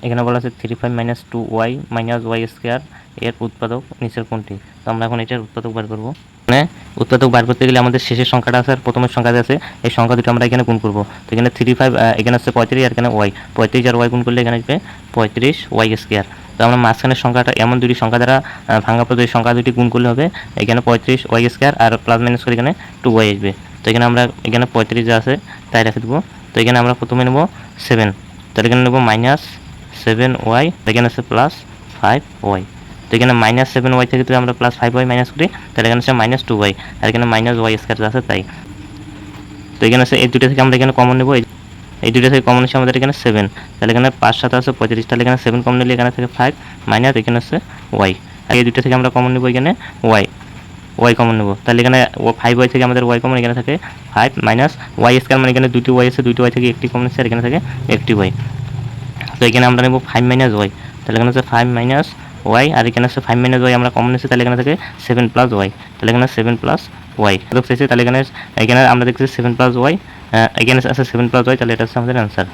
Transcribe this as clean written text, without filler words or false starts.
এখানে বলা আছে 3 minus 2y minus Y square এর উৎপাদক নিচের কোনটি। তো আমরা এখন এটার উৎপাদক বার করবো। মানে উৎপাদক বার করতে গেলে আমাদের শেষের সংখ্যাটা আছে আর প্রথমের সংখ্যাটা আছে, এই সংখ্যা দুটো আমরা এখানে গুণ করবো। তো এখানে 3 এখানে হচ্ছে 35 আর এখানে ওয়াই, 35 আর ওয়াই গুণ করলে এখানে আসবে 35 ওয়াই স্কোয়ার। তো আমরা মাঝখানের সংখ্যাটা এমন দুটি সংখ্যা দ্বারা ভাঙা পড়ে সংখ্যা দুটি গুণ করলে হবে এখানে 35 ওয়াই স্কোয়ার আর প্লাস মাইনাস করে এখানে 2y আসবে। তো এখানে আমরা এখানে 35 যা আছে তাই রেখে দেবো। তো এখানে আমরা প্রথমে নেব 7, তাহলে এখানে নেব -7y, এখানে আছে +5y। তো এখানে -7y থেকে যদি আমরা +5y মাইনাস করি তাহলে এখানে আছে -2y আর এখানে -y স্কয়ার যা আছে তাই। তো এখানে আছে এই দুটো থেকে আমরা এখানে কমন নেব, এই দুটো থেকে কমন এসে আমাদের এখানে 7, তাহলে এখানে 5 7 আছে 35, তাহলে এখানে 7 কমন নিলে এখানে থেকে 5 মাইনাস এখানে আছে y, আর এই দুটো থেকে আমরা কমন নেব এখানে y কমন নেব, তাহলে এখানে 5y থেকে আমাদের y কমন, এখানে থাকে 5 মাইনাস y স্কয়ার, মানে এখানে দুটি y আছে, দুটি y থেকে একটি কমন আছে আর এখানে থাকে একটি y। তো এখানে আমরা নেব 5 মাইনাস y, তাহলে এখানে আছে 5 মাইনাস y আর এখানে আছে 5 মাইনাস y আমরা কমন নিচ্ছি, তাহলে এখানে থাকে 7 প্লাস y, তাহলে এখানে 7 প্লাস y তাহলে এখানে আমরা দেখছি 7 প্লাস y, এখানে আছে 7 প্লাস y, তাহলে এটা হচ্ছে আমাদের অ্যান্সার।